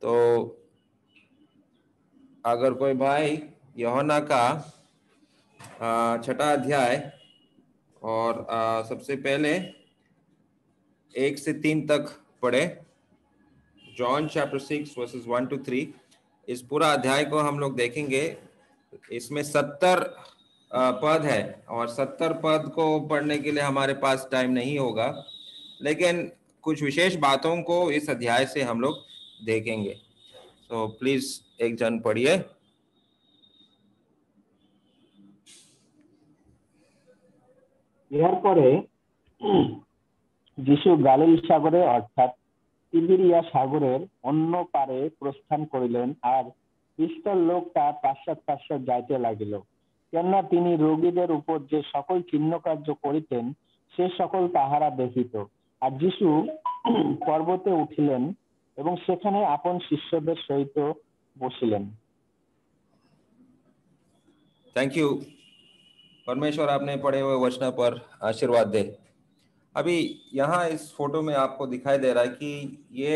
तो अगर कोई भाई यूहन्ना का छठा अध्याय और सबसे पहले 1 से 3 तक पढ़े, जॉन चैप्टर 6 वर्सेस 1 to 3, इस पूरा अध्याय को हम लोग देखेंगे। इसमें 70 पद है और 70 पद को पढ़ने के लिए हमारे पास टाइम नहीं होगा, लेकिन कुछ विशेष बातों को इस अध्याय से हम लोग देखेंगे। तो प्लीज एक जन पढ़िए। এরপরে যিশু গালিল সাগরে অর্থাৎ তিবেরিয়া সাগরের অন্য পারে প্রস্থান করিলেন, আর বিস্তর লোক তার পাশ্চাৎ পাশ্চাৎ যাইতে লাগিল, কেননা তিনি রোগীদের উপর যে সকল চিহ্ন কার্য করিতেন সে সকল তাহারা দেখিত। আর যিশু পর্বতে উঠিলেন এবং সেখানে আপন শিষ্যদের সহিত বসিলেন। Thank you. परमेश्वर आपने पढ़े हुए वचन पर आशीर्वाद दे। अभी यहाँ इस फोटो में आपको दिखाई दे रहा है कि ये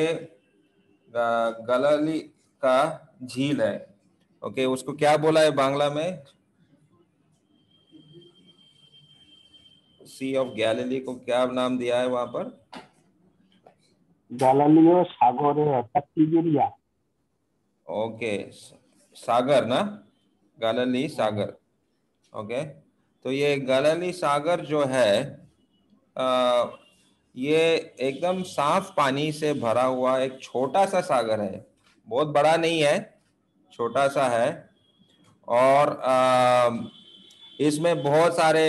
गलीली का झील है। ओके, उसको क्या बोला है बांग्ला में? सी ऑफ गैलिली को क्या नाम दिया है वहां पर? গালিলীয় সাগরে অর্থাৎ তিবেরিয়া। ओके, सागर ना, गलीली सागर। ओके, तो ये गलीली सागर जो है ये एकदम साफ पानी से भरा हुआ एक छोटा सा सागर है, बहुत बड़ा नहीं है, छोटा सा है। और इसमें बहुत सारे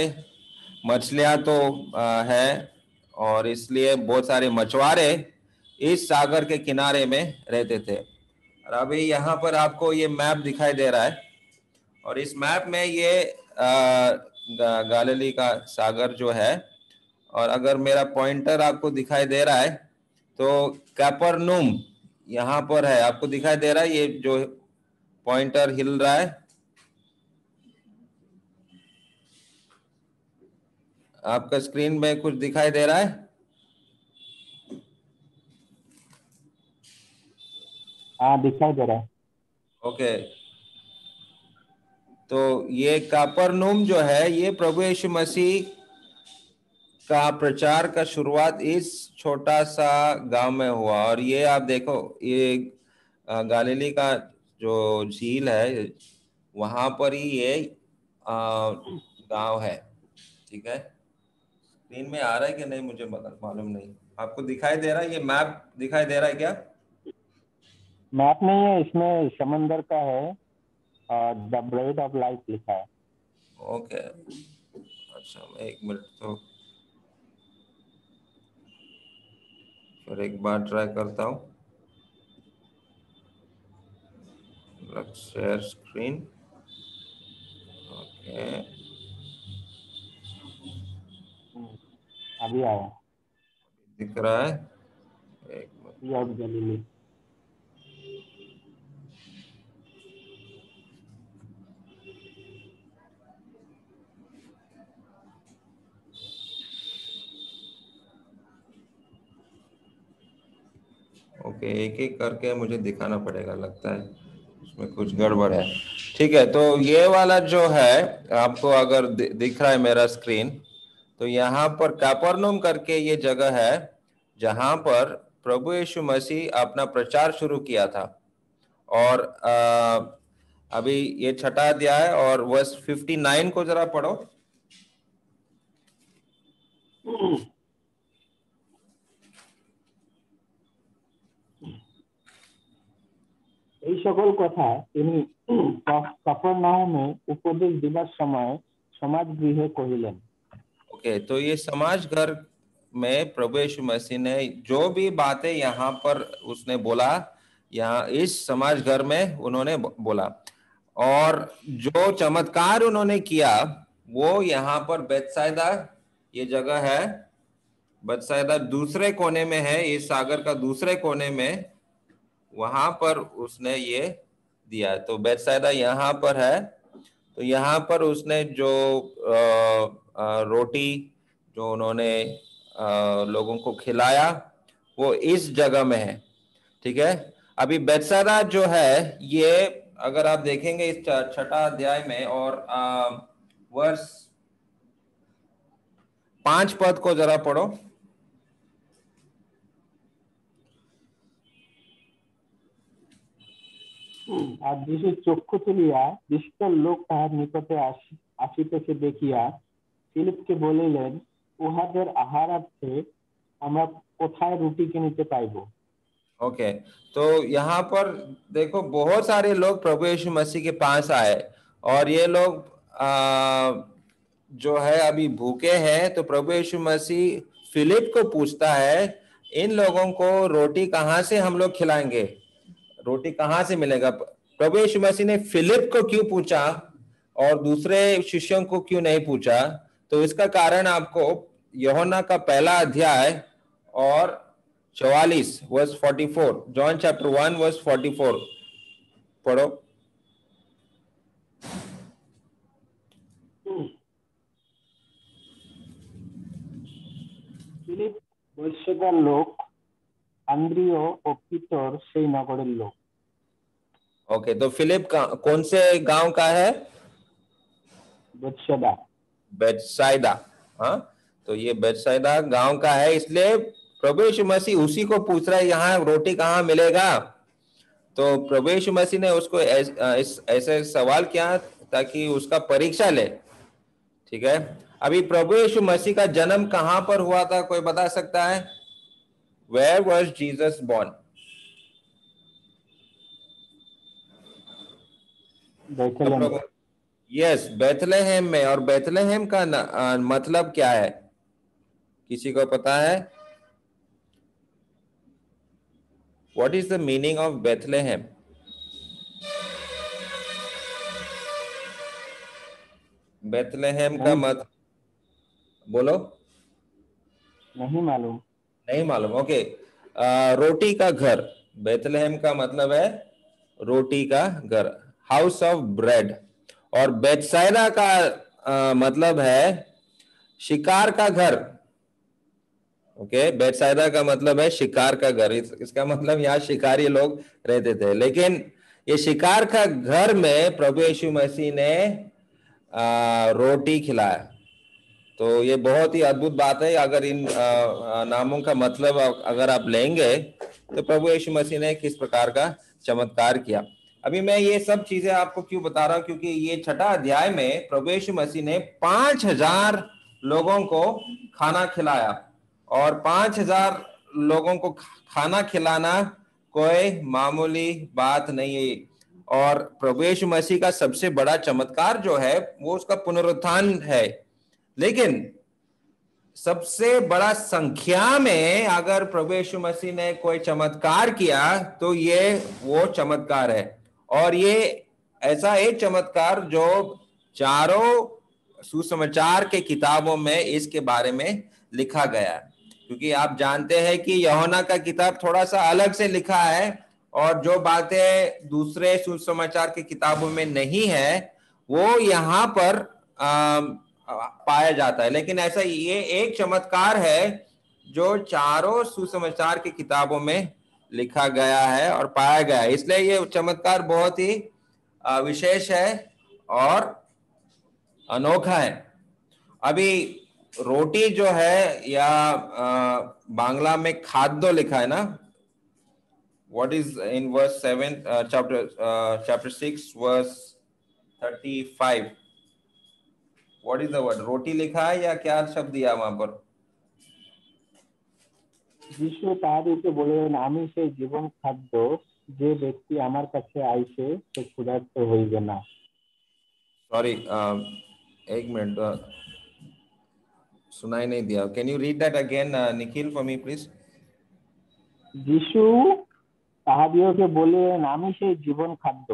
मछलियां तो है, और इसलिए बहुत सारे मछुआरे इस सागर के किनारे में रहते थे। और अभी यहाँ पर आपको ये मैप दिखाई दे रहा है, और इस मैप में ये गलीली का सागर जो है, और अगर मेरा पॉइंटर आपको दिखाई दे रहा है तो कैपरनूम यहाँ पर है, आपको दिखाई दे रहा है ये जो पॉइंटर हिल रहा है, आपका स्क्रीन में कुछ दिखाई दे रहा है? हाँ, दिखाई दे रहा है। ओके, तो ये कैपरनूम जो है ये प्रभु यीशु मसीह का प्रचार का शुरुआत इस छोटा सा गांव में हुआ। और ये आप देखो, ये गलीली का जो झील है वहां पर ही ये गांव है। ठीक है, स्क्रीन में आ रहा है कि नहीं मुझे मालूम नहीं, आपको दिखाई दे रहा है? ये मैप दिखाई दे रहा है क्या? मैप नहीं है, इसमें समंदर का है, द ब्रेड ऑफ लाइफ लिखा है। ओके, अच्छा, मैं एक मिनट तो फिर एक बार ट्राई करता हूँ। Share screen. ओके, अभी आया, दिख रहा है? एक minute. Sea of Galilee. Okay, एक एक करके मुझे दिखाना पड़ेगा, लगता है उसमें कुछ गड़बड़ है। ठीक है, तो ये वाला जो है आपको अगर दिख रहा है मेरा स्क्रीन, तो यहाँ पर कैपरनूम करके ये जगह है जहां पर प्रभु यीशु मसीह अपना प्रचार शुरू किया था। और अभी ये छठा अध्याय और वर्स 59 को जरा पढ़ो। এই সকল কথা তিনি কফরনাহুমে উপদেশ দিবার সময় समाज गृहे कहिलेन। ओके, तो ये समाज घर में प्रभु यीशु मसीह ने जो भी बातें यहाँ पर उसने बोला, यहाँ इस समाज घर में उन्होंने बोला, और जो चमत्कार उन्होंने किया वो यहाँ पर बेतसाइदा, ये जगह है बेतसाइदा दूसरे कोने में है, इस सागर का दूसरे कोने में, वहां पर उसने ये दिया। तो बेतसाइदा यहाँ पर है, तो यहाँ पर उसने जो रोटी जो उन्होंने लोगों को खिलाया वो इस जगह में है। ठीक है, अभी बेतसैदा जो है ये, अगर आप देखेंगे इस छठा अध्याय में और वर्ष 5 पद को जरा पढ़ो। আর যিশু চক্ষু তুলিয়া দৃষ্ট লোক তাহার নিকটে আসিতেছে দেখিয়া ফিলিপকে বলিলেন, উহাদের আহারার্থে আমরা কোথায় রুটি কিনিতে পাইব? ओके, तो यहाँ पर देखो बहुत सारे लोग प्रभु यीशु मसीह के पास आए और ये लोग जो है अभी भूखे हैं। तो प्रभु यीशु मसीह फिलिप को पूछता है, इन लोगों को रोटी कहाँ से हम लोग खिलाएंगे, रोटी कहाँ से मिलेगा? प्रभु यीशु मसीह ने फिलिप को क्यों पूछा और दूसरे शिष्यों को क्यों नहीं पूछा? तो इसका कारण आपको यूहन्ना का पहला अध्याय और 44 वर्स 44, जॉन चैप्टर 1 वर्स 44 पढ़ो। ফিলিপ বৈশ্যদার লোক, আন্দ্রিয় ও পিতর সেই নগরের লোক। ओके, तो फिलिप कौन से गांव का है? बेतसैदा। बेतसाइदा, हाँ, तो ये बेतसाइदा गांव का है। इसलिए प्रभु यीशु मसीह उसी को पूछ रहा है, यहाँ रोटी कहाँ मिलेगा? तो प्रभु यीशु मसीह ने उसको ऐसे सवाल किया ताकि उसका परीक्षा ले। ठीक है, अभी प्रभु यीशु मसीह का जन्म कहाँ पर हुआ था, कोई बता सकता है? Where was Jesus born? Yes, Bethlehem में। और बेथलेहेम का मतलब क्या है, किसी को पता है? What is the meaning of Bethlehem? Bethlehem का मत बोलो। नहीं मालूम। नहीं मालूम, ओके। रोटी का घर, बेथलेहेम का मतलब है रोटी का घर, हाउस ऑफ ब्रेड। और बेतसैदा का मतलब है शिकार का घर। ओके, बेतसैदा का मतलब है शिकार का घर। इसका मतलब यहाँ शिकारी लोग रहते थे। लेकिन ये शिकार का घर में प्रभु यीशु मसीह ने रोटी खिलाया। तो ये बहुत ही अद्भुत बात है। अगर इन नामों का मतलब अगर आप लेंगे तो प्रभु यीशु मसीह ने किस प्रकार का चमत्कार किया। अभी मैं ये सब चीजें आपको क्यों बता रहा हूं, क्योंकि ये छठा अध्याय में प्रभु यीशु मसीह ने 5000 लोगों को खाना खिलाया। और 5000 लोगों को खाना खिलाना कोई मामूली बात नहीं है। और प्रभु यीशु मसीह का सबसे बड़ा चमत्कार जो है वो उसका पुनरुत्थान है। लेकिन सबसे बड़ा संख्या में अगर प्रभु यीशु मसीह ने कोई चमत्कार किया तो ये वो चमत्कार है। और ये ऐसा एक चमत्कार जो चारों सुसमाचार के किताबों में इसके बारे में लिखा गया है। क्योंकि आप जानते हैं कि यूहन्ना का किताब थोड़ा सा अलग से लिखा है और जो बातें दूसरे सुसमाचार के किताबों में नहीं है वो यहाँ पर पाया जाता है। लेकिन ऐसा ये एक चमत्कार है जो चारों सुसमाचार की किताबों में लिखा गया है और पाया गया है। इसलिए ये चमत्कार बहुत ही विशेष है और अनोखा है। अभी रोटी जो है या बांग्ला में खाद्य लिखा है ना, what is in verse 7 chapter 6 verse 35, what is the word? रोटी लिखा है या क्या शब्द दिया वहां पर? যিশু তাহাদেরকে বলিলেন, আমি সেই জীবন খাদ্য, যে ব্যক্তি আমার কাছে আইসে সে ক্ষুধার্ত হইবে না। सॉरी, एक मिनट, सुनाई नहीं दिया। Can you read that again Nikhil for me please? যিশু তাহাদিওকে বলিলেন, আমি সেই জীবন খাদ্য।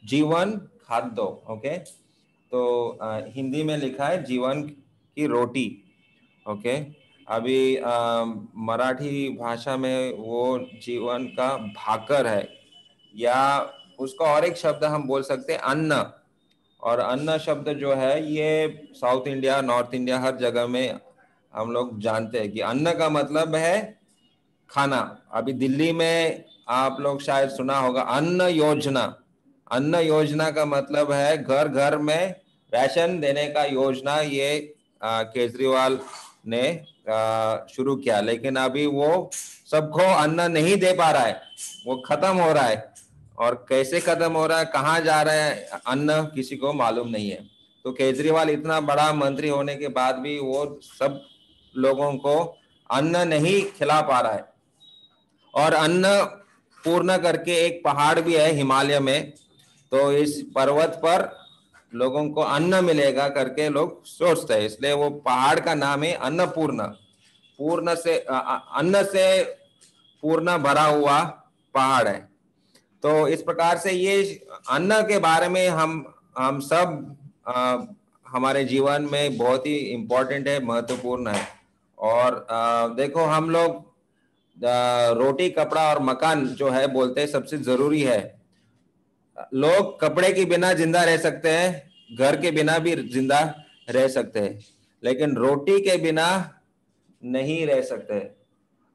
जीवन खाद्य, ओके। तो हिंदी में लिखा है जीवन की रोटी, ओके। अभी मराठी भाषा में वो जीवन का भाकर है, या उसका और एक शब्द हम बोल सकते हैं अन्न। और अन्न शब्द जो है ये साउथ इंडिया, नॉर्थ इंडिया, हर जगह में हम लोग जानते हैं कि अन्न का मतलब है खाना। अभी दिल्ली में आप लोग शायद सुना होगा अन्न योजना। अन्न योजना का मतलब है घर घर में राशन देने का योजना। ये केजरीवाल ने शुरू किया, लेकिन अभी वो सबको अन्न नहीं दे पा रहा है, वो खत्म हो रहा है। और कैसे खत्म हो रहा है, कहाँ जा रहा है अन्न, किसी को मालूम नहीं है। तो केजरीवाल इतना बड़ा मंत्री होने के बाद भी वो सब लोगों को अन्न नहीं खिला पा रहा है। और अन्न पूर्ण करके एक पहाड़ भी है हिमालय में, तो इस पर्वत पर लोगों को अन्न मिलेगा करके लोग सोचते हैं, इसलिए वो पहाड़ का नाम है अन्नपूर्ण। पूर्ण से अन्न से पूर्ण भरा हुआ पहाड़ है। तो इस प्रकार से ये अन्न के बारे में हम सब हमारे जीवन में बहुत ही इम्पोर्टेंट है, महत्वपूर्ण है। और देखो हम लोग रोटी कपड़ा और मकान जो है बोलते हैं सबसे जरूरी है। लोग कपड़े के बिना जिंदा रह सकते हैं, घर के बिना भी जिंदा रह सकते हैं, लेकिन रोटी के बिना नहीं रह सकते।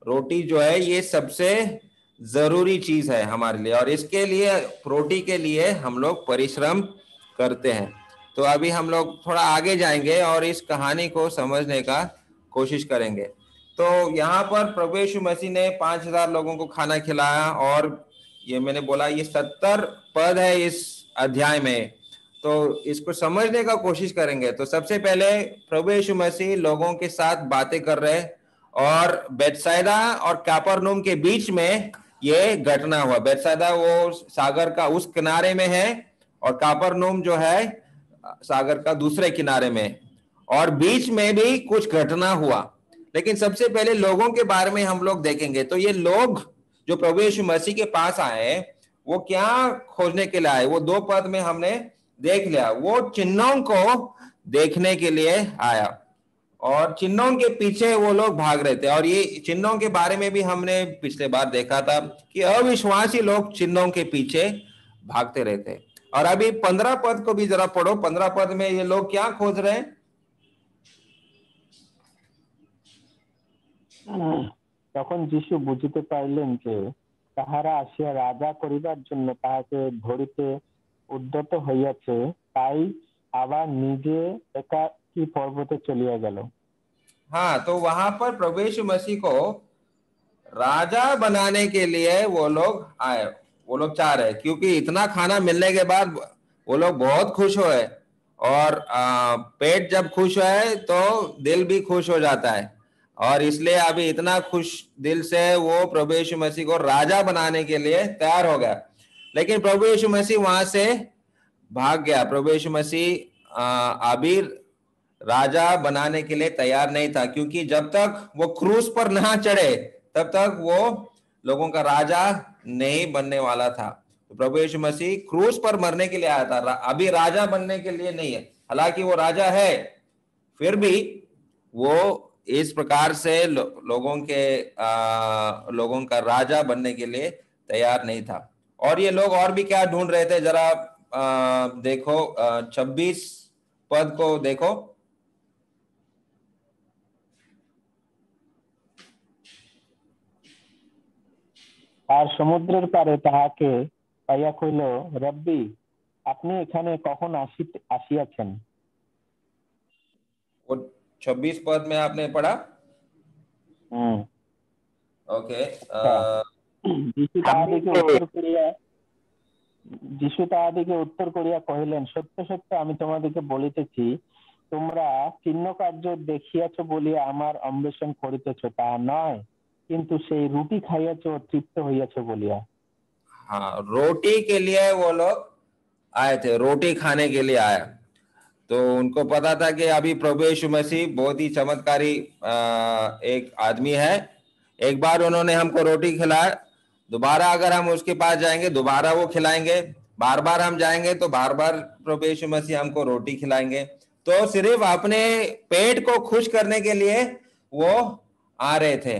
रोटी जो है ये सबसे जरूरी चीज है हमारे लिए, और इसके लिए रोटी के लिए हम लोग परिश्रम करते हैं। तो अभी हम लोग थोड़ा आगे जाएंगे और इस कहानी को समझने का कोशिश करेंगे। तो यहाँ पर प्रभु यीशु मसीह ने 5,000 लोगों को खाना खिलाया, और ये मैंने बोला ये 70 पद है इस अध्याय में। तो इसको समझने का कोशिश करेंगे। तो सबसे पहले प्रभु यीशु मसीह लोगों के साथ बातें कर रहे, और बेतसैदा और कफरनहूम के बीच में ये घटना हुआ। बेतसैदा वो सागर का उस किनारे में है, और कफरनहूम जो है सागर का दूसरे किनारे में, और बीच में भी कुछ घटना हुआ। लेकिन सबसे पहले लोगों के बारे में हम लोग देखेंगे। तो ये लोग जो प्रभु यीशु मसीह के पास आए, वो क्या खोजने के लिए आए, वो 2 पद में हमने देख लिया। वो चिन्हों को देखने के लिए आया, और चिन्हों के पीछे वो लोग भाग रहे थे। और ये चिन्हों के बारे में भी हमने पिछले बार देखा था कि अविश्वासी लोग चिन्हों के पीछे भागते रहते। और अभी 15 पद को भी जरा पढ़ो। 15 पद में ये लोग क्या खोज रहे हैं? তখন যিশু বুঝিতে পাইলেন যে তাহারা আসিয়া রাজা করিবার জন্য তাহাকে ধরিতে উদ্যত হইয়াছে, তাই আবার নিজে একাকী पर्वते चलिया গেল। हाँ, तो वहां पर प्रभु यीशु मसीह को राजा बनाने के लिए वो लोग आए। वो लोग चाह रहे, क्योंकि इतना खाना मिलने के बाद वो लोग बहुत खुश हुए, और पेट जब खुश है तो दिल भी खुश हो जाता है। और इसलिए अभी इतना खुश दिल से वो प्रभु यीशु मसीह को राजा बनाने के लिए तैयार हो गया। लेकिन प्रभु यीशु मसीह वहां से भाग गया। प्रभु यीशु मसीह अभी राजा बनाने के लिए तैयार नहीं था, क्योंकि जब तक वो क्रूस पर ना चढ़े तब तक वो लोगों का राजा नहीं बनने वाला था। तो प्रभु यीशु मसीह क्रूस पर मरने के लिए आया था, अभी राजा बनने के लिए नहीं है। हालांकि वो राजा है, फिर भी वो इस प्रकार से लोगों का राजा बनने के लिए तैयार नहीं था। और ये लोग और भी क्या ढूंढ रहे थे, जरा देखो 26 पद को देखो। আর সমুদ্রের পারে তাহাকে পাইয়া কইল, রব্বি, আপনি এখানে কখন আসিয়াছেন? वो 26 पद में आपने पढ़ा? ओके। যিশু তাহাদিকে উত্তর করিয়া কহিলেন, সত্য সত্য আমি তোমাদিকে বলিতেছি, তোমরা চিহ্ন কার্য দেখিয়াছ বলিয়া আমার অন্বেষণ করিতেছ, তাহা নয়, কিন্তু সেই রুটি খাইয়াছ তৃপ্ত হইয়াছ বলিয়া। हाँ, रोटी के लिए वो लोग आए थे, रोटी खाने के लिए आया। तो उनको पता था कि अभी प्रभु यीशु मसीह बहुत ही चमत्कारी एक आदमी है। एक बार उन्होंने हमको रोटी खिलाया, दोबारा अगर हम उसके पास जाएंगे दोबारा वो खिलाएंगे, बार बार हम जाएंगे तो बार बार प्रभु यीशु मसीह हमको रोटी खिलाएंगे। तो सिर्फ अपने पेट को खुश करने के लिए वो आ रहे थे।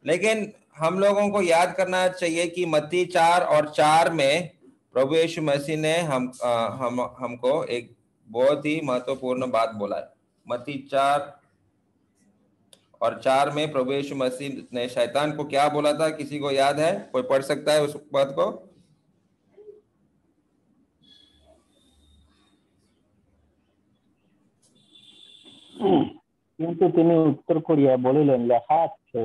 लेकिन हम लोगों को याद करना चाहिए कि मत्ती 4:4 में प्रभु यीशु मसीह ने हमको एक बहुत ही महत्वपूर्ण बात बोला है। मत्ती 4 और 4 में प्रभु यीशु मसीह ने शैतान को क्या बोला था? किसी को याद है? कोई पढ़ सकता है उस पद को? কিন্তু তিনি উত্তর করিয়া বলিলেন, লেখা আছে,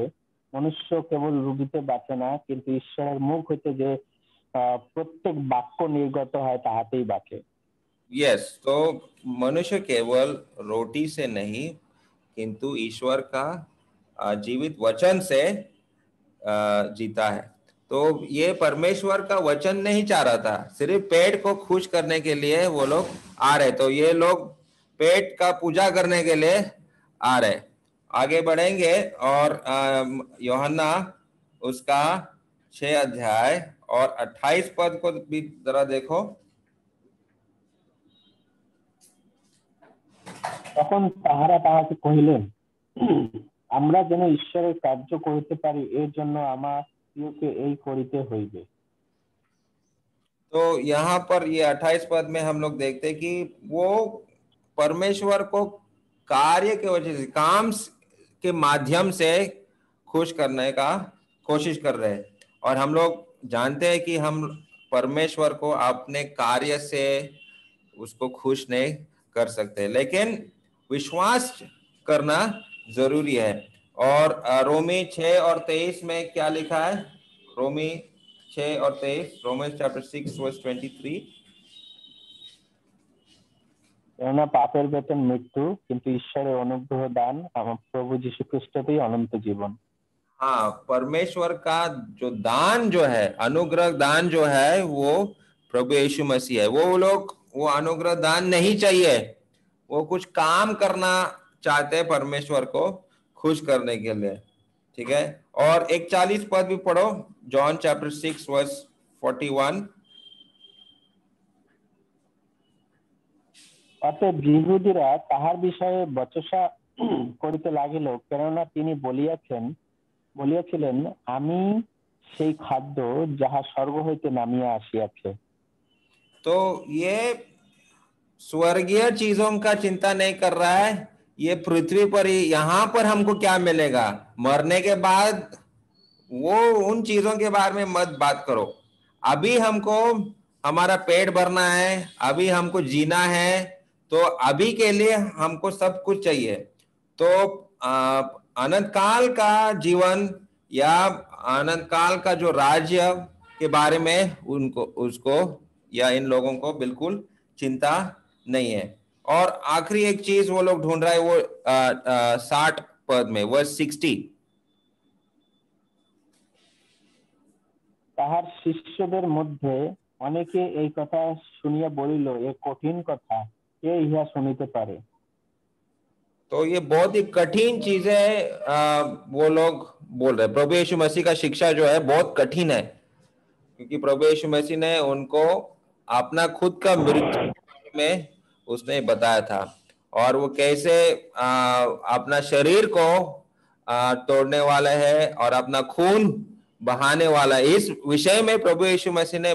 মনুষ্য কেবল রুটিতে বাঁচে না, কিন্তু ঈশ্বরের মুখ হইতে যে প্রত্যেক বাক্য নির্গত হয় তাহাতেই বাঁচে। यस, तो मनुष्य केवल रोटी से नहीं किंतु ईश्वर का जीवित वचन से जीता है। तो ये परमेश्वर का वचन नहीं चाह रहा था, सिर्फ पेट को खुश करने के लिए वो लोग आ रहे। तो ये लोग पेट का पूजा करने के लिए आ रहे। आगे बढ़ेंगे और यूहन्ना उसका 6 अध्याय और 28 पद को भी जरा देखो। তখন তাহারা তাহাকে কহিলেন, আমরা যেন ঈশ্বরের কার্য করিতে পারি, এর জন্য আমাদিগকে এই করিতে হইবে। तो यहाँ पर ये 28 पद में हम लोग देखते हैं कि वो परमेश्वर को कार्य के वजह से, काम के माध्यम से खुश करने का कोशिश कर रहे हैं। और हम लोग जानते हैं कि हम परमेश्वर को अपने कार्य से उसको खुश नहीं कर सकते, लेकिन विश्वास करना जरूरी है। और रोमी 6 और 23 में क्या लिखा है? रोमी 6 और 23, रोमन्स चैप्टर 6 वर्स 23। কেননা পাপের বেতন মৃত্যু, কিন্তু ঈশ্বরের অনুগ্রহ দান আমার প্রভু যীশু খ্রিস্টতেই অনন্ত জীবন। हाँ, परमेश्वर का जो दान जो है, अनुग्रह दान जो है, वो प्रभु यीशु मसीह है। वो लोग वो अनुग्रह दान नहीं चाहिए, वो कुछ काम करना चाहते हैं परमेश्वर को खुश करने के लिए। ठीक है, और 41 पद भी पढ़ो, जॉन चैप्टर 6 वर्स 41। অতএব যিহুদীরা তাহার বিষয়ে বচসা করিতে লাগিল, কেননা তিনি বলিয়াছিলেন, আমি সেই খাদ্য যাহা স্বর্গ হইতে নামিয়া আসিয়াছে। तो ये स्वर्गीय चीजों का चिंता नहीं कर रहा है, ये पृथ्वी पर ही, यहाँ पर हमको क्या मिलेगा मरने के बाद, वो उन चीजों के बारे में मत बात करो। अभी हमको हमारा पेट भरना है, अभी हमको जीना है, तो अभी के लिए हमको सब कुछ चाहिए। तो अनंत काल का जीवन या अनंत काल का जो राज्य के बारे में उसको या इन लोगों को बिल्कुल चिंता नहीं है। और आखिरी एक चीज वो लोग ढूंढ रहा है, वो 60 पद में वर्स 60। তাহার শিষ্যদের মধ্যে অনেকে এই কথা শুনিয়া বলিল, এ কঠিন কথা, কে ইহা শুনিতে পারে। तो ये बहुत ही कठिन चीज है, वो लोग बोल रहे। प्रभु यीशु मसीह का शिक्षा जो है बहुत कठिन है, क्योंकि प्रभु यीशु मसीह ने उनको अपना खुद का मृत्यु में उसने बताया था, और वो कैसे अपना शरीर को तोड़ने वाला है और अपना खून बहाने वाला है, इस विषय में प्रभु यीशु मसीह ने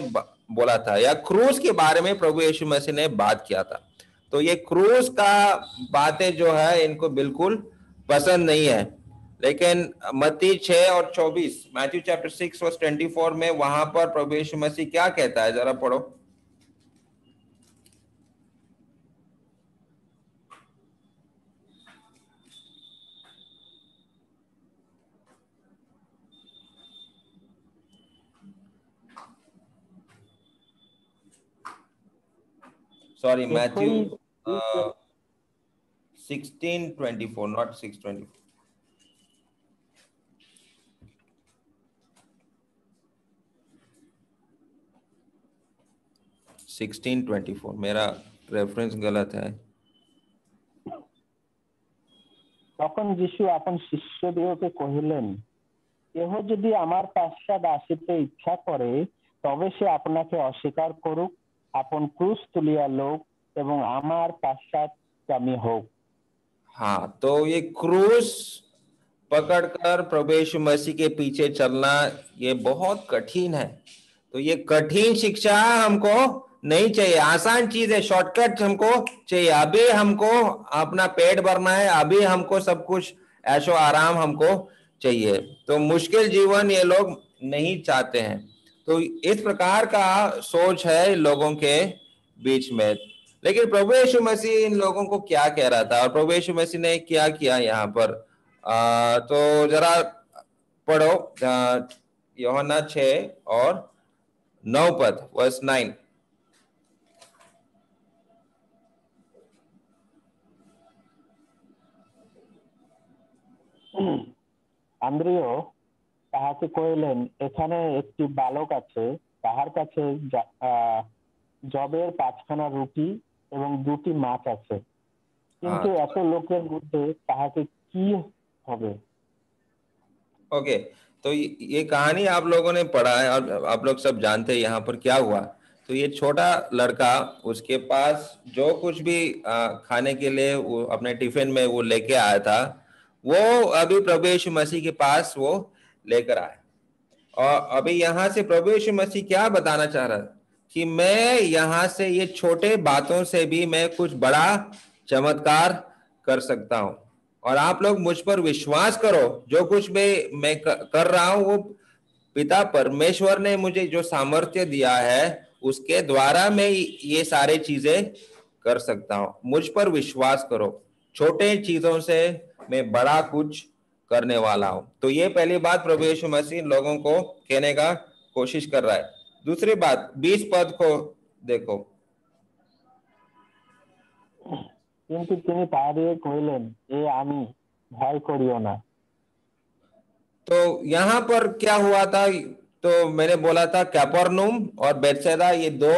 बोला था, या क्रूस के बारे में प्रभु यीशु मसीह ने बात किया था। तो ये क्रूस का बातें जो है इनको बिल्कुल पसंद नहीं है। लेकिन मत्ती 6 और 24, मैथ्यू चैप्टर 6 वर्स 24 में वहां पर प्रभु यीशु मसीह क्या कहता है, जरा पढ़ो। Sorry, Matthew 16:24, not 6:24. 16:24, मेरा रेफरेंस गलत है। তখন যিশু আপন শিষ্যদিগকে কহিলেন, কেহ যদি আমার পশ্চাৎ আসিতে ইচ্ছা করে, তবে সে আপনাকে অস্বীকার করুক, আপন ক্রুশ তুলিয়া লউক এবং আমার পশ্চাৎগামী হোক। हाँ, तो ये क्रूस पकड़कर प्रभु यीशु मसीह के पीछे चलना ये बहुत कठिन है। तो ये कठिन शिक्षा हमको नहीं चाहिए, आसान चीज है, शॉर्टकट हमको चाहिए। अभी हमको अपना पेट भरना है, अभी हमको सब कुछ ऐशो आराम हमको चाहिए। तो मुश्किल जीवन ये लोग नहीं चाहते हैं। तो इस प्रकार का सोच है लोगों के बीच में। लेकिन प्रभु यीशु मसीह इन लोगों को क्या कह रहा था और प्रभु यीशु मसीह ने क्या किया यहाँ पर, तो जरा पढ़ो यूहन्ना 6 और 9 पद, वर्स 9। আন্দ্রিয় তাহাকে কহিলেন, এখানে একটি বালক আছে, তাহার কাছে জবের 5খানা রুটি এবং 2টি মাছ আছে, কিন্তু এত লোকের মধ্যে তাহাকে কি হবে? ओके, तो ये कहानी आप लोगों ने पढ़ा है और आप लोग सब जानते हैं यहाँ पर क्या हुआ। तो ये छोटा लड़का, उसके पास जो कुछ भी खाने के लिए वो अपने टिफिन में वो लेके आया था, वो अभी प्रभु यीशु मसीह के पास वो लेकर आया। और अभी यहाँ से प्रभु यीशु मसीह क्या बताना चाह रहा है कि मैं यहाँ से ये छोटे बातों से भी मैं कुछ बड़ा चमत्कार कर सकता हूं, और आप लोग मुझ पर विश्वास करो। जो कुछ भी मैं कर रहा हूं वो पिता परमेश्वर ने मुझे जो सामर्थ्य दिया है उसके द्वारा मैं ये सारे चीजें कर सकता हूं। मुझ पर विश्वास करो, छोटे चीजों से मैं बड़ा कुछ करने वाला हूं। तो ये पहली बात प्रभु यीशु मसीह लोगों को कहने का कोशिश कर रहा है। दूसरी बात 20 पद को देखो। কিন্তু তিনি তাহাদের কহিলেন, এ আমি, ভয় করিও ना। तो यहाँ पर क्या हुआ था, तो मैंने बोला था कैपर्नूम और बेतसैदा ये दो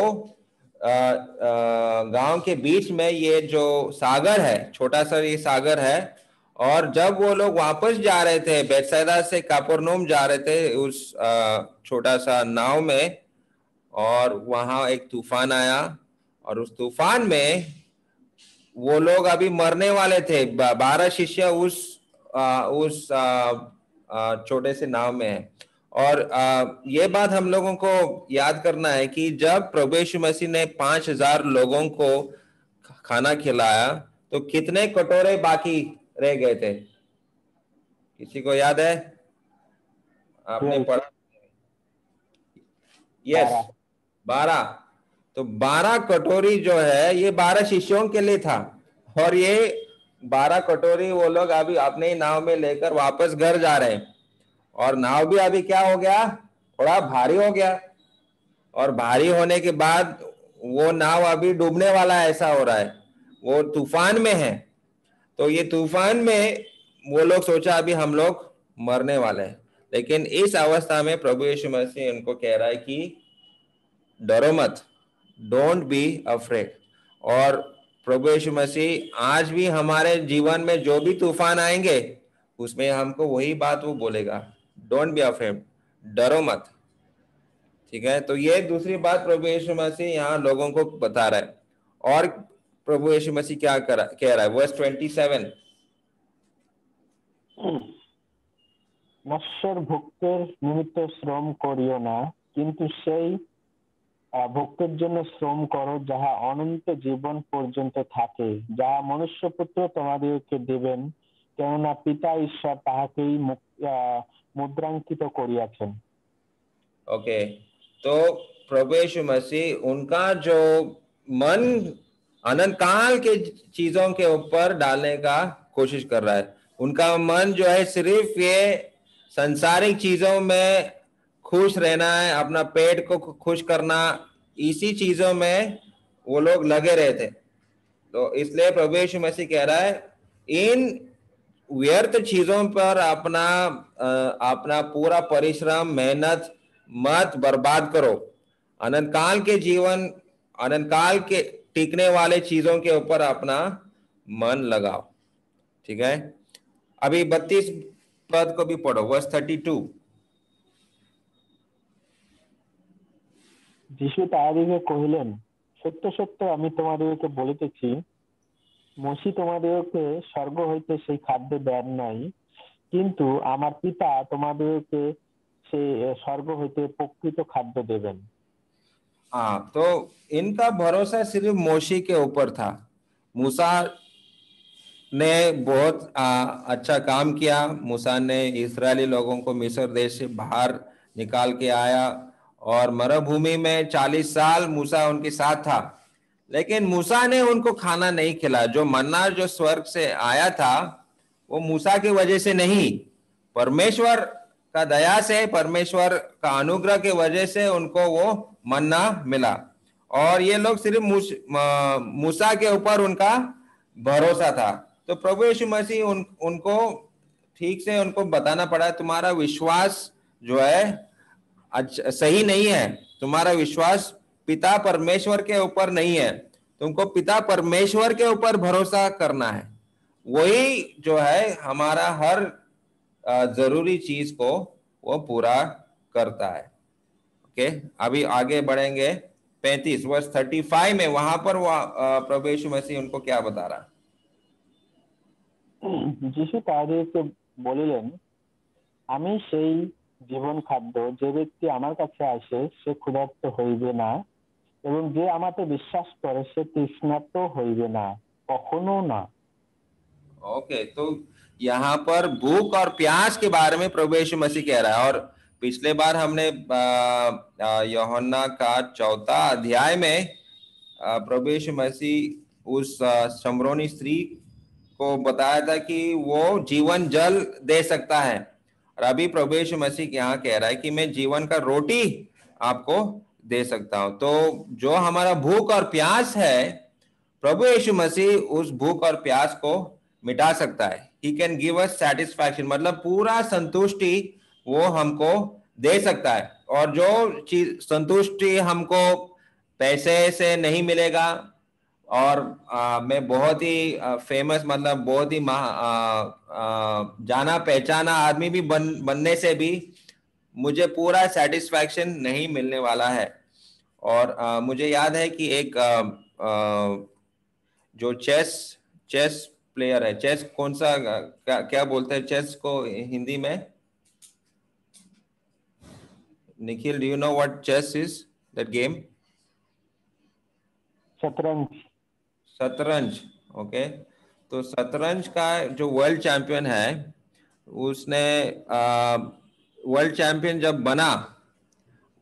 गांव के बीच में ये जो सागर है, छोटा सा ये सागर है। और जब वो लोग वापस जा रहे थे, बेतसैदा से कैपर्नूम जा रहे थे उस छोटा सा नाव में, और वहां एक तूफान आया, और उस तूफान में वो लोग अभी मरने वाले थे। 12 शिष्य उस छोटे से नाव में है। और ये बात हम लोगों को याद करना है कि जब प्रभु यीशु मसीह ने 5000 लोगों को खाना खिलाया तो कितने कटोरे बाकी रह गए थे? किसी को याद है? आपने पढ़ा? यस, 12। तो 12 कटोरी जो है ये 12 शिष्यों के लिए था, और ये 12 कटोरी वो लोग अभी अपने नाव में लेकर वापस घर जा रहे हैं। और नाव भी अभी क्या हो गया, थोड़ा भारी हो गया, और भारी होने के बाद वो नाव अभी डूबने वाला है, ऐसा हो रहा है, वो तूफान में है। तो ये तूफान में वो लोग सोचा अभी हम लोग मरने वाले हैं। लेकिन इस अवस्था में प्रभु यीशु मसीह उनको कह रहा है कि डरो मत, डोंट बी अफ्रेड। और प्रभु यीशु मसीह आज भी हमारे जीवन में जो भी तूफान आएंगे उसमें हमको वही बात वो बोलेगा, डोंट बी अफ्रेड, डरो मत। ठीक है, तो ये दूसरी बात प्रभु यीशु मसीह यहाँ लोगों को बता रहा है। और प्रभु यीशु मसीह क्या कह रहा है, वर्स 27। নশ্বর ভোক্তের নিমিত্ত শ্রম করিও না, কিন্তু সেই ভোক্তের জন্য শ্রম করো যাহা অনন্ত জীবন পর্যন্ত থাকে, যাহা মনুষ্যপুত্র তোমাদেরকে দেবেন, কেননা পিতা ঈশ্বর তাহাকেই মুদ্রাঙ্কিত করিয়াছেন। ओके, तो प्रभु यीशु मसीह उनका जो मन अनंत काल के चीजों के ऊपर डालने का कोशिश कर रहा है। उनका मन जो है सिर्फ ये संसारिक चीजों में खुश रहना है, अपना पेट को खुश करना, इसी चीजों में वो लोग लगे रहे थे। तो इसलिए प्रभु यीशु मसीह कह रहा है इन व्यर्थ चीजों पर अपना पूरा परिश्रम मेहनत मत बर्बाद करो। अनंत काल के जीवन, अनंत काल के टिकने वाले चीजों के ऊपर अपना मन लगाओ। ठीक है, अभी 32 पद को भी पढ़ो, वर्स 32। যিশু তাহাদিগকে কহিলেন, সত্য সত্য আমি তোমাদেরকে বলিতেছি, মসি তোমাদেরকে স্বর্গ হইতে সেই খাদ্য দেন নাই, কিন্তু আমার পিতা তোমাদেরকে সেই স্বর্গ হইতে প্রকৃত খাদ্য দেবেন। हाँ, तो इनका भरोसा सिर्फ मोशी के ऊपर था। मूसा ने बहुत अच्छा काम किया। मूसा ने इस्राएली लोगों को मिस्र देश से बाहर निकाल के आया और मरुभूमि में 40 साल मूसा उनके साथ था। लेकिन मूसा ने उनको खाना नहीं खिलाया। जो मन्ना जो स्वर्ग से आया था वो मूसा की वजह से नहीं, परमेश्वर का दया से, परमेश्वर का अनुग्रह की वजह से उनको वो मन्ना मिला। और ये लोग सिर्फ मूसा के ऊपर उनका भरोसा था। तो प्रभु यीशु मसीह उनको ठीक से उनको बताना पड़ा, तुम्हारा विश्वास जो है अच्छा सही नहीं है, तुम्हारा विश्वास पिता परमेश्वर के ऊपर नहीं है, तुमको पिता परमेश्वर के ऊपर भरोसा करना है। वही जो है हमारा हर जरूरी चीज को वो पूरा करता है। ओके, अभी आगे बढ़ेंगे 35 वर्ष 35 में। वहां पर वो प्रभु यीशु मसीह उनको क्या बता रहा? যিশু তাদেরকে বলিলেন, আমি সেই জীবন খাদ্য, যে ব্যক্তি আমার কাছে আসে সে ক্ষুধার্ত হইবে না, এবং যে আমাতে বিশ্বাস করে সে তৃষ্ণার্ত হইবে না, কখনো ना। ओके, तो यहाँ पर भूख और प्यास के बारे में प्रभु यीशु मसीह कह रहा है। और पिछले बार हमने यूहन्ना का 4 अध्याय में प्रभु यीशु मसीह उस शमरोनी स्त्री को बताया था कि वो जीवन जल दे सकता है। और अभी प्रभु यीशु मसीह यहाँ कह रहा है कि मैं जीवन का रोटी आपको दे सकता हूं। तो जो हमारा भूख और प्यास है, प्रभु यीशु मसीह उस भूख और प्यास को मिटा सकता है। He can give us satisfaction, मतलब पूरा संतुष्टि वो हमको दे सकता है। और जो चीज संतुष्टि हमको पैसे से नहीं मिलेगा, और मैं बहुत ही फेमस, मतलब बहुत ही जाना पहचाना आदमी भी बनने से भी मुझे पूरा सेटिस्फैक्शन नहीं मिलने वाला है। और मुझे याद है कि एक जो चेस प्लेयर है, चेस कौन सा क्या बोलते हैं चेस को हिंदी में? Nikhil, do you know what chess is, that game? शतरंज। शतरंज, ओके। तो शतरंज का जो वर्ल्ड चैंपियन है, उसने वर्ल्ड चैंपियन जब बना,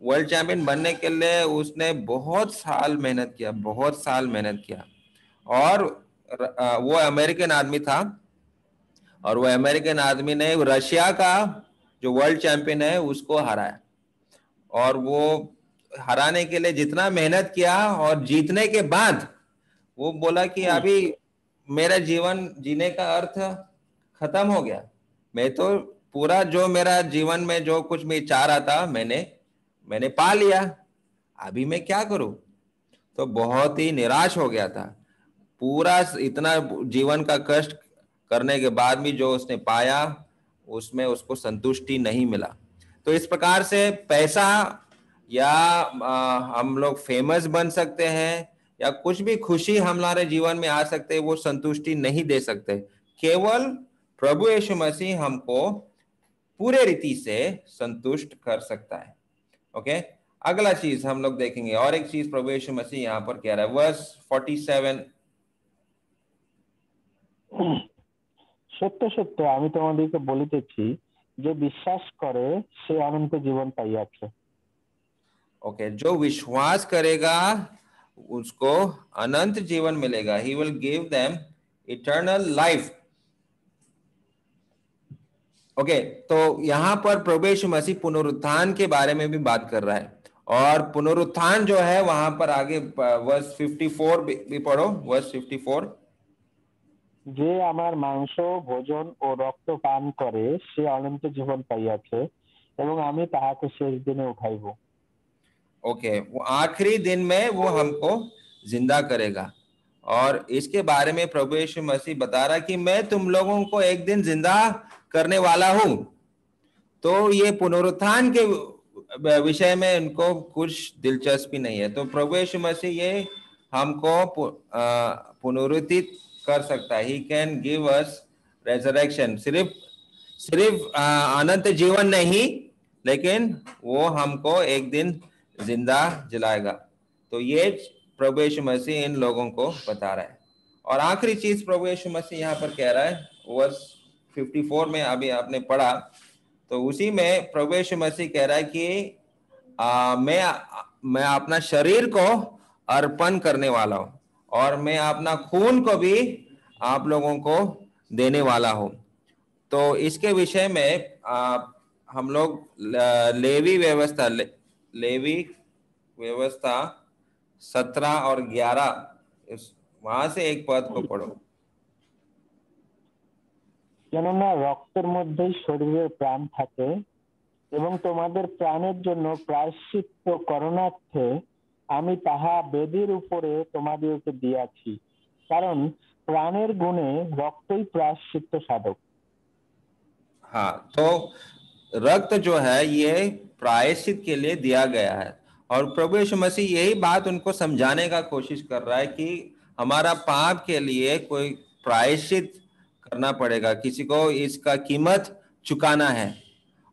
वर्ल्ड चैंपियन बनने के लिए उसने बहुत साल मेहनत किया, बहुत साल मेहनत किया। और वो अमेरिकन आदमी था, और वो अमेरिकन आदमी ने रशिया का जो वर्ल्ड चैंपियन है उसको हराया। और वो हराने के लिए जितना मेहनत किया, और जीतने के बाद वो बोला कि अभी मेरा जीवन जीने का अर्थ खत्म हो गया। मैं तो पूरा जो मेरा जीवन में जो कुछ मैं चाह रहा था मैंने पा लिया, अभी मैं क्या करूं? तो बहुत ही निराश हो गया था। पूरा इतना जीवन का कष्ट करने के बाद भी जो उसने पाया उसमें उसको संतुष्टि नहीं मिला। तो इस प्रकार से पैसा या हम लोग फेमस बन सकते हैं, या कुछ भी खुशी हमारे जीवन में आ सकते हैं, वो संतुष्टि नहीं दे सकते। केवल प्रभु यीशु मसीह हमको पूरे रीति से संतुष्ट कर सकता है। ओके, अगला चीज हम लोग देखेंगे, और एक चीज प्रभु यीशु मसीह यहाँ पर कह रहा है, वर्स 47। সত্য সত্য আমি তোমাদেরকে বলিতেছি, যে বিশ্বাস করে সে অনন্ত জীবন পাইয়াছে। ओके, जो विश्वास करेगा उसको अनंत जीवन मिलेगा। He will give them eternal life. Okay, तो यहाँ पर प्रभु यीशु मसीह पुनरुत्थान के बारे में भी बात कर रहा है। और पुनरुत्थान जो है वहां पर आगे वर्स 54 भी पढ़ो, वर्स 54। যে আমার মাংস ভোজন ও রক্ত পান করে সে অনন্ত জীবন পাইয়াছে, এবং আমি তাহাকে শেষ দিনে উঠাইব। ओके, वो आखिरी दिन में वो हमको जिंदा करेगा। और इसके बारे में प्रभु यीशु मसीह बता रहा कि मैं तुम लोगों को एक दिन जिंदा करने वाला हूं। तो ये पुनरुत्थान के विषय में उनको कुछ दिलचस्पी नहीं है। तो प्रभु यीशु मसीह ये हमको पुनरुत्थित कर सकता है। He can give us resurrection. सिर्फ अनंत जीवन नहीं, लेकिन वो हमको एक दिन जिंदा जलाएगा। तो ये प्रभु यीशु मसीह इन लोगों को बता रहा है। और आखिरी चीज प्रभु यीशु मसीह यहाँ पर कह रहा है, वर्स 54 में अभी आपने पढ़ा, तो उसी में प्रभु यीशु मसीह कह रहा है कि मैं अपना शरीर को अर्पण करने वाला हूं और मैं अपना खून को भी आप लोगों को देने वाला हूं। तो इसके विषय में हम लोग लेवी व्यवस्था 17 और 11 वहां से एक पद को पढ़ो। কেননা রক্তের মধ্যেই শরীরের প্রাণ থাকে এবং তোমাদের প্রাণের জন্য প্রায়শ্চিত্ত করণার্থে আমি তাহা বেদীর উপরে তোমাদেরকে দিয়াছি, কারণ প্রাণের গুণে রক্তই প্রায়শ্চিত্ত সাধক। हाँ, तो रक्त जो है ये प्रायश्चित के लिए दिया गया है, और प्रभु यीशु मसीह यही बात उनको समझाने का कोशिश कर रहा है कि हमारा पाप के लिए कोई प्रायश्चित करना पड़ेगा, किसी को इसका कीमत चुकाना है,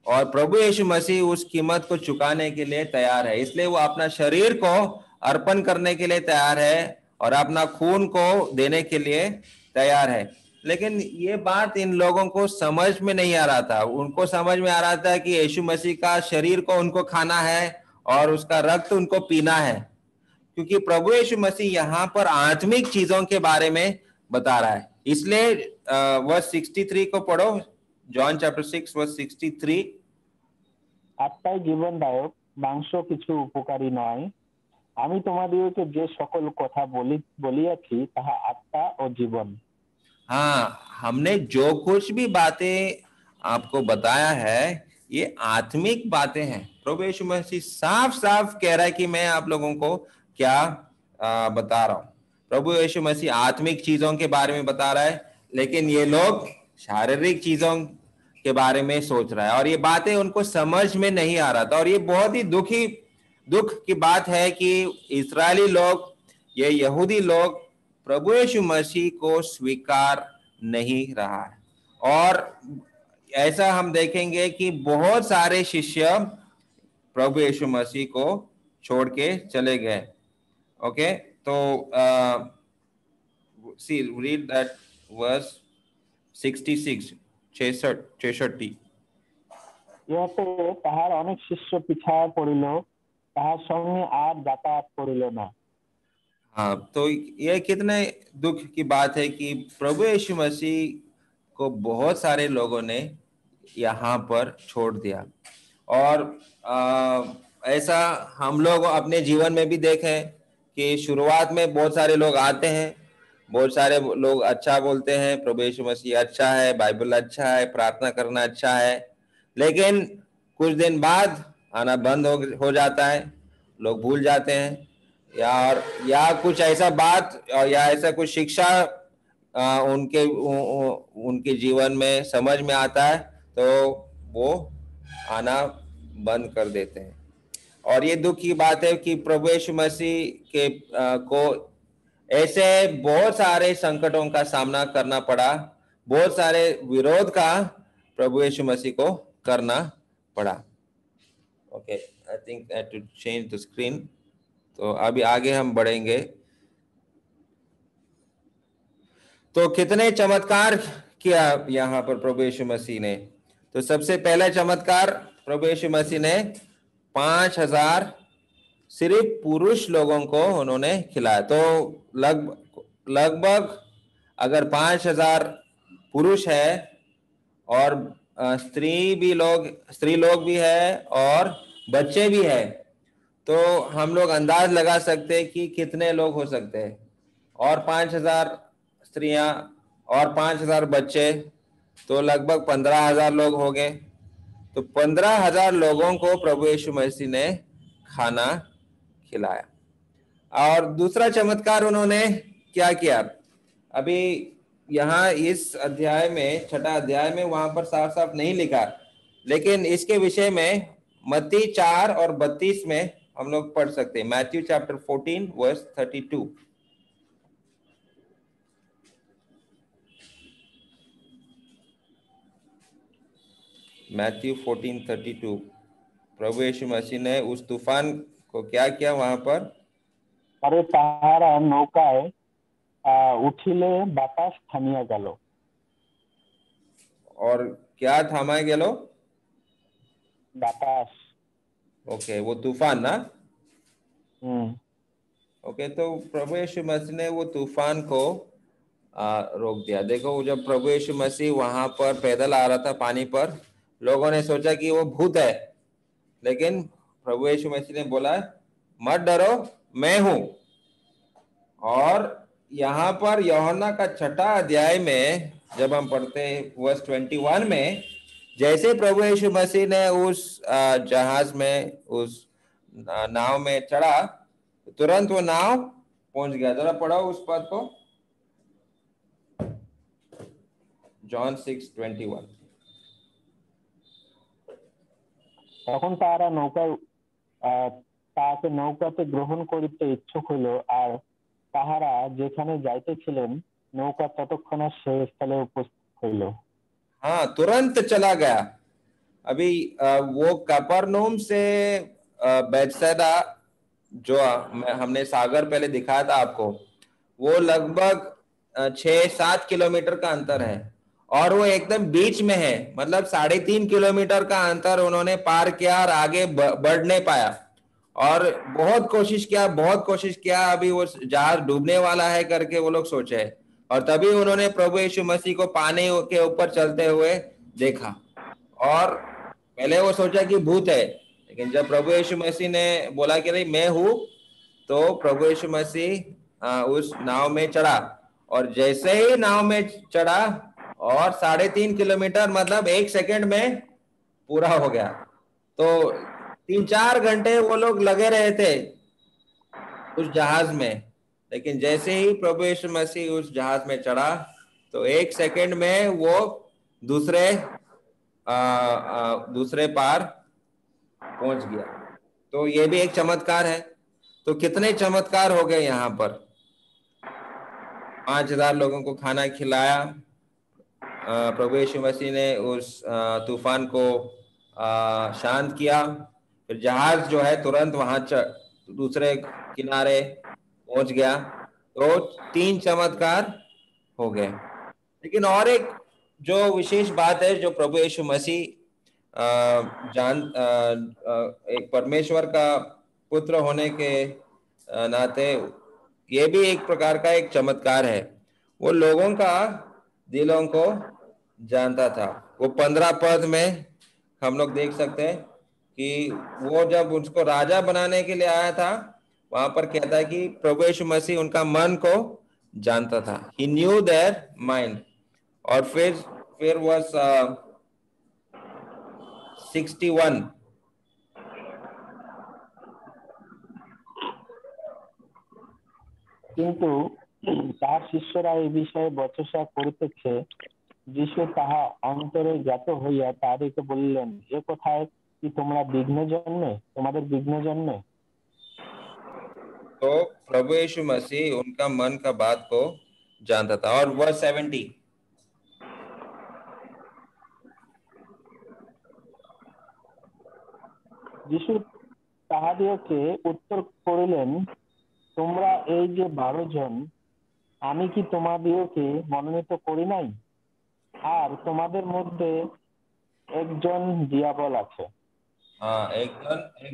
और प्रभु यीशु मसीह उस कीमत को चुकाने के लिए तैयार है। इसलिए वो अपना शरीर को अर्पण करने के लिए तैयार है और अपना खून को देने के लिए तैयार है। लेकिन ये बात इन लोगों को समझ में नहीं आ रहा था। उनको समझ में आ रहा था कि यीशु मसीह का शरीर को उनको खाना है और उसका रक्त उनको पीना है, क्योंकि प्रभु यीशु मसीह यहाँ पर आत्मिक चीजों के बारे में बता रहा है। इसलिए वर्स 63 को पढ़ो, जॉन चैप्टर 6 वर्स 63। আত্মাই জীবনদায়ক, মাংস কিছু উপকারী নয়। আমি তোমাদেরকে যে সকল কথা বলিয়াছি তাহা আত্মা ও জীবন। हाँ, हमने जो कुछ भी बातें आपको बताया है ये आत्मिक बातें हैं। प्रभु यीशु मसीह साफ साफ कह रहा है कि मैं आप लोगों को क्या बता रहा हूं। प्रभु यीशु मसीह आत्मिक चीजों के बारे में बता रहा है, लेकिन ये लोग शारीरिक चीजों के बारे में सोच रहा है, और ये बातें उनको समझ में नहीं आ रहा था। और ये बहुत ही दुख की बात है कि इस्राएली लोग, ये यहूदी लोग प्रभु यीशु मसीह को स्वीकार नहीं रहा है। और ऐसा हम देखेंगे कि बहुत सारे शिष्य प्रभु यीशु मसीह को छोड़ के चले गए। ओके, तो see read that verse 66 66। ইহাতে তাহার অনেক শিষ্য পিছায়া পড়িল, তাহার সঙ্গে আর যাতায়াত করিল না। हाँ, तो ये कितने दुख की बात है कि प्रभु यीशु मसीह को बहुत सारे लोगों ने यहाँ पर छोड़ दिया। और ऐसा हम लोग अपने जीवन में भी देखें कि शुरुआत में बहुत सारे लोग आते हैं, बहुत सारे लोग अच्छा बोलते हैं, प्रभु यीशु मसीह अच्छा है, बाइबल अच्छा है, प्रार्थना करना अच्छा है, लेकिन कुछ दिन बाद आना बंद हो जाता है, लोग भूल जाते हैं, या कुछ ऐसा बात या ऐसा कुछ शिक्षा उनके जीवन में समझ में आता है तो वो आना बंद कर देते हैं। और ये दुख की बात है कि प्रभु यीशु मसीह के को ऐसे बहुत सारे संकटों का सामना करना पड़ा, बहुत सारे विरोध का प्रभु यीशु मसीह को करना पड़ा। Okay, I think I have to change the screen. तो अभी आगे हम बढ़ेंगे। तो कितने चमत्कार किया यहाँ पर प्रभु यीशु मसीह ने। तो सबसे पहला चमत्कार प्रभु यीशु मसीह ने 5000 सिर्फ पुरुष लोगों को उन्होंने खिलाया। तो लगभग अगर 5000 पुरुष है और स्त्री लोग भी है और बच्चे भी है, तो हम लोग अंदाज लगा सकते हैं कि कितने लोग हो सकते हैं। और 5000 स्त्रियां और 5000 बच्चे, तो लगभग 15000 लोग हो गए। तो 15000 लोगों को प्रभु यीशु मसीह ने खाना खिलाया। और दूसरा चमत्कार उन्होंने क्या किया, अभी यहाँ इस अध्याय में, 6ठा अध्याय में वहां पर साफ साफ नहीं लिखा, लेकिन इसके विषय में मत्ती 4 और 32 में हम लोग पढ़ सकते हैं। Matthew chapter 14 verse 32। मैथ्यू 14:32। प्रभु यीशु मसीह ने उस तूफान को क्या किया वहां पर। अरे ताहारा नौकाय উঠিলে বাতাস থামিয়া গেল। और क्या थामा गेलो? বাতাস। ओके, वो तूफान ना। हम्म। ओके, तो प्रभु यीशु मसीह ने वो तूफान को रोक दिया। देखो, जब प्रभु यीशु मसीह वहां पर पैदल आ रहा था पानी पर, लोगों ने सोचा कि वो भूत है, लेकिन प्रभु यीशु मसीह ने बोला, मत डरो, मैं हूं। और यहाँ पर यूहन्ना का 6वां अध्याय में जब हम पढ़ते हैं वर्स 21 में, जैसे प्रभु यीशु मसीह ने उस जहाज में, उस नाव में चढ़ा, तुरंत वो नाव पहुंच गया। जरा पढ़ो उस पद को, जॉन 6:21। তখন তারা নৌকায় তাহাকে নৌকাতে গ্রহণ করিতে ইচ্ছুক হইল, আর তাহারা যেখানে যাইতেছিলেন নৌকা ততক্ষণে সে স্থলে উপস্থিত হইল। हाँ, तुरंत चला गया। अभी वो कफरनहूम से बैतसैदा, जो हमने सागर पहले दिखाया था आपको, वो लगभग 6-7 किलोमीटर का अंतर है, और वो एकदम बीच में है। मतलब 3.5 किलोमीटर का अंतर उन्होंने पार किया और आगे बढ़ नहीं पाया। और बहुत कोशिश किया, बहुत कोशिश किया, अभी वो जहाज डूबने वाला है करके वो लोग सोचे। और तभी उन्होंने प्रभु यीशु मसीह को पानी के ऊपर चलते हुए देखा, और पहले वो सोचा कि भूत है, लेकिन जब प्रभु यीशु मसीह ने बोला कि नहीं मैं हूं, तो प्रभु यीशु मसीह उस नाव में चढ़ा। और जैसे ही नाव में चढ़ा, और 3.5 किलोमीटर मतलब 1 सेकंड में पूरा हो गया। तो 3-4 घंटे वो लोग लगे रहे थे उस जहाज में, लेकिन जैसे ही प्रभु यीशु मसीह उस जहाज में चढ़ा, तो 1 सेकंड में वो दूसरे दूसरे पार पहुंच गया। तो ये भी एक चमत्कार है। तो कितने चमत्कार हो गए यहाँ पर। 5,000 लोगों को खाना खिलाया, प्रभु यीशु मसीह ने उस तूफान को शांत किया, फिर जहाज जो है तुरंत वहां दूसरे किनारे पहुंच गया। तो 3 चमत्कार हो गए। लेकिन और एक जो विशेष बात है, जो प्रभु यीशु मसीह एक परमेश्वर का पुत्र होने के नाते, ये भी एक प्रकार का एक चमत्कार है। वो लोगों का दिलों को जानता था। वो 15 पद में हम लोग देख सकते हैं कि वो जब उसको राजा बनाने के लिए आया था, वहां पर कहता है कि प्रभु यीशु मसीह उनका मन को जानता था। He knew their mind। और फिर वर्स 61, কিন্তু তাহার শিষ্যরা এই বিষয়ে বচসা করিতেছে। যিশু তাহা অন্তরে জ্ঞাত হইয়া তাহাদিগকে বলিলেন, এ কথায় কি তোমাদের বিঘ্ন জন্মে? तो प्रभु यीशु मसीह उनका मन का बात को जानता था। और वर्स 70, যিশু তাহাদিগকে উত্তর করিলেন, তোমরা এই যে 12 জন, আমি কি তোমাদিগকে মনোনীত করি নাই? আর তোমাদের মধ্যে একজন দিয়াবল আছে। हाँ, एक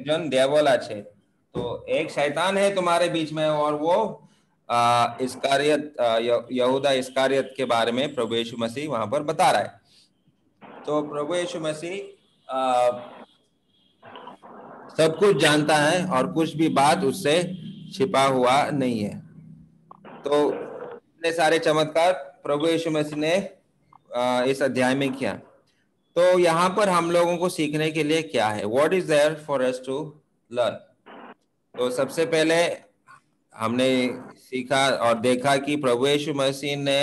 जन दियाबल আছে। तो एक शैतान है तुम्हारे बीच में, और वो इस्कारियत, यहूदा इस्कारियत के बारे में प्रभु यीशु मसीह वहां पर बता रहा है। तो प्रभु यीशु मसीह सब कुछ जानता है, और कुछ भी बात उससे छिपा हुआ नहीं है। तो इतने सारे चमत्कार प्रभु यीशु मसीह ने इस अध्याय में किया। तो यहाँ पर हम लोगों को सीखने के लिए क्या है? What is there for us to learn? तो सबसे पहले हमने सीखा और देखा कि प्रभु यीशु मसीह ने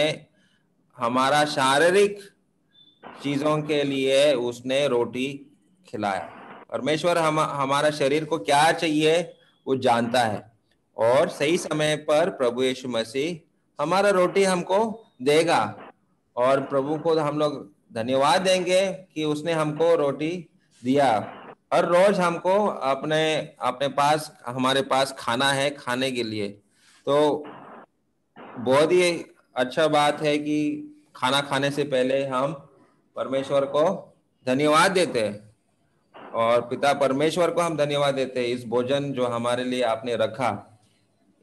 हमारा शारीरिक चीजों के लिए उसने रोटी खिलाया। परमेश्वर हमारा शरीर को क्या चाहिए वो जानता है, और सही समय पर प्रभु यीशु मसीह हमारा रोटी हमको देगा। और प्रभु को हम लोग धन्यवाद देंगे कि उसने हमको रोटी दिया। हर रोज हमको अपने पास, हमारे पास खाना है खाने के लिए। तो बहुत ही अच्छा बात है कि खाना खाने से पहले हम परमेश्वर को धन्यवाद देते हैं और पिता परमेश्वर को हम धन्यवाद देते हैं इस भोजन जो हमारे लिए आपने रखा,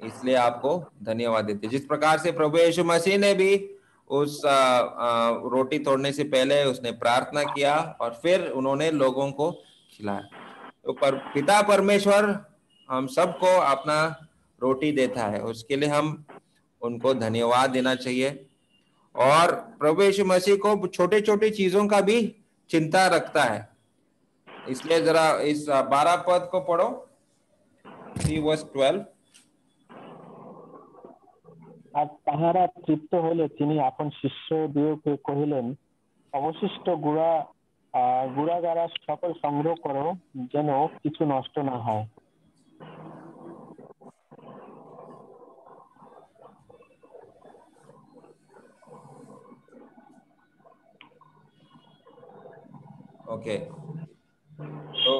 इसलिए आपको धन्यवाद देते हैं। जिस प्रकार से प्रभु यीशु मसीह ने भी उस रोटी तोड़ने से पहले उसने प्रार्थना किया और फिर उन्होंने लोगों को खिलाया। तो पिता परमेश्वर हम सबको अपना रोटी देता है, उसके लिए हम उनको धन्यवाद देना चाहिए। और प्रभु यीशु मसीह को छोटे छोटे चीजों का भी चिंता रखता है, इसलिए जरा इस 12 पद को पढ़ो, 3:12। আর তাহারা তৃপ্ত হইলে তিনি আপন শিষ্যদিগকে কহিলেন, অবশিষ্ট গুড়াগাড়া সকল সংগ্রহ করো, যেন কিছু নষ্ট না হয়। Okay, so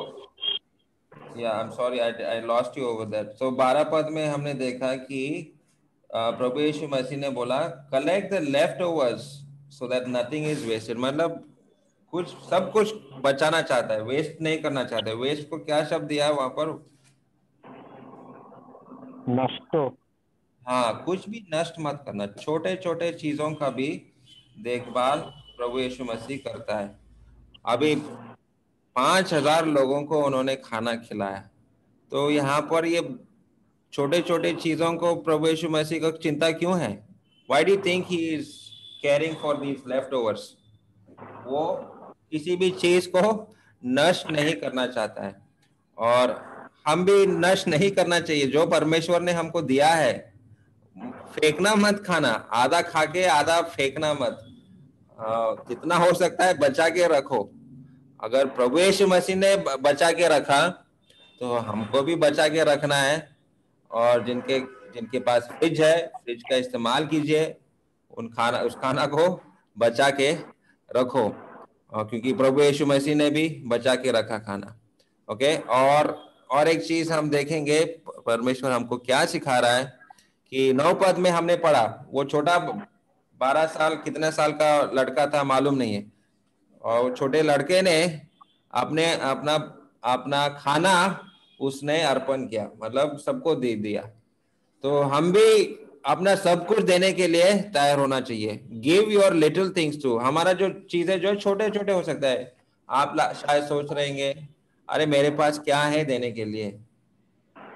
yeah, I'm sorry, I lost you over that. So 12 पद में हमने देखा कि प्रभु यीशु मसीह ने बोला collect the leftovers so that nothing is wasted. मतलब कुछ सब कुछ बचाना चाहता है, वेस्ट नहीं करना चाहता है। वेस्ट को क्या शब्द दिया है वहां पर? नष्ट। हाँ, कुछ भी नष्ट मत करना। छोटे छोटे चीजों का भी देखभाल प्रभु यीशु मसीह करता है। अभी 5,000 लोगों को उन्होंने खाना खिलाया, तो यहाँ पर ये छोटे छोटे चीजों को प्रभु यीशु मसीह को चिंता क्यों है? Why do you think he is caring for these leftovers? वो किसी भी चीज को नष्ट नहीं करना चाहता है और हम भी नष्ट नहीं करना चाहिए। जो परमेश्वर ने हमको दिया है, फेंकना मत खाना, आधा खा के आधा फेंकना मत, जितना हो सकता है बचा के रखो। अगर प्रभु यीशु मसीह ने बचा के रखा तो हमको भी बचा के रखना है। और जिनके पास फ्रिज है, फ्रिज का इस्तेमाल कीजिए, उस खाना को बचा के रखो, क्योंकि प्रभु यीशु मसीह ने भी बचा के रखा खाना। ओके, और एक चीज हम देखेंगे परमेश्वर हमको क्या सिखा रहा है कि 9 पद में हमने पढ़ा, वो छोटा 12 साल कितने साल का लड़का था मालूम नहीं है, और छोटे लड़के ने अपना खाना उसने अर्पण किया, मतलब सबको दे दिया। तो हम भी अपना सब कुछ देने के लिए तैयार होना चाहिए। Give your little things too. हमारा जो चीजें जो छोटे छोटे हो सकता है, आप शायद सोच रहेंगे अरे मेरे पास क्या है देने के लिए,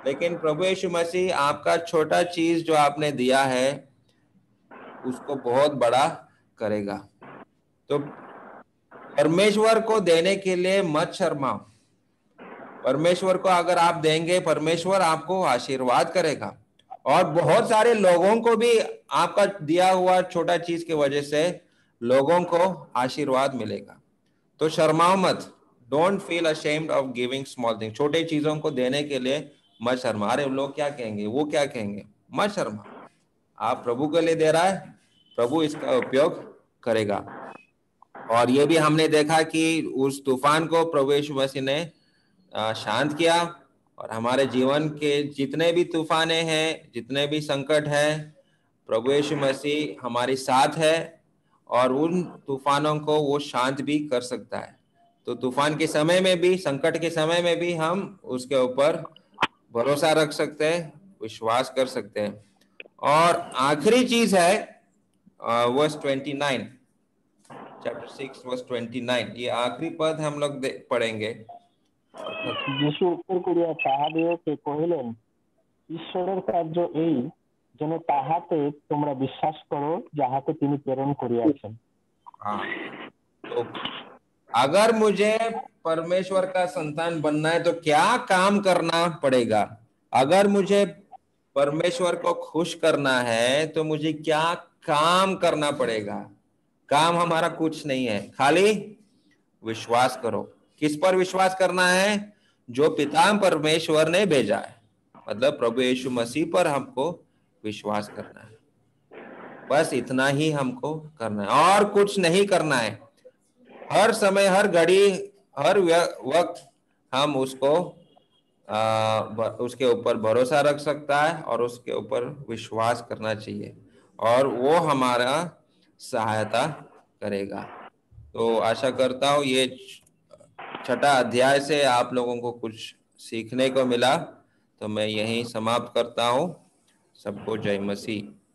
लेकिन प्रभु यीशु मसीह आपका छोटा चीज जो आपने दिया है उसको बहुत बड़ा करेगा। तो परमेश्वर को देने के लिए मत शर्माओ। परमेश्वर को अगर आप देंगे, परमेश्वर आपको आशीर्वाद करेगा और बहुत सारे लोगों को भी आपका दिया हुआ छोटा चीज की वजह से लोगों को आशीर्वाद मिलेगा। तो शर्माओ मत। Don't feel ashamed of giving small thing. छोटे चीजों को देने के लिए मत शर्मा, अरे लोग क्या कहेंगे, वो क्या कहेंगे, मत शर्मा। आप प्रभु के लिए दे रहा है, प्रभु इसका उपयोग करेगा। और ये भी हमने देखा कि उस तूफान को प्रभु यीशु मसीह ने शांत किया, और हमारे जीवन के जितने भी तूफाने हैं, जितने भी संकट है, प्रभु यीशु मसीह हमारे साथ है और उन तूफानों को वो शांत भी कर सकता है। तो तूफान के समय में भी, संकट के समय में भी हम उसके ऊपर भरोसा रख सकते हैं, विश्वास कर सकते हैं। और आखिरी चीज है वर्स 29, चैप्टर 6 वर्स 29, ये आखिरी पद हम लोग पढ़ेंगे। যিশু উত্তর করিয়া তাহাদিগকে কহিলেন, ঈশ্বরের কার্য এই যেন তাহাতে তোমরা বিশ্বাস করো যাহাতে তিনি প্রেরণ করিয়াছেন। तो अगर मुझे परमेश्वर का संतान बनना है तो क्या काम करना पड़ेगा? अगर मुझे परमेश्वर को खुश करना है तो मुझे क्या काम करना पड़ेगा? काम हमारा कुछ नहीं है, खाली विश्वास करो। किस पर विश्वास करना है? जो पिता परमेश्वर ने भेजा है, मतलब प्रभु यीशु मसीह पर हमको विश्वास करना है। बस इतना ही हमको करना है और कुछ नहीं करना है। हर समय, हर घड़ी, हर वक्त हम उसके ऊपर भरोसा रख सकता है और उसके ऊपर विश्वास करना चाहिए। और वो हमारा सहायता करेगा। तो आशा करता हूँ ये छठा अध्याय से आप लोगों को कुछ सीखने को मिला। तो मैं यहीं समाप्त करता हूँ। सबको जय मसीह।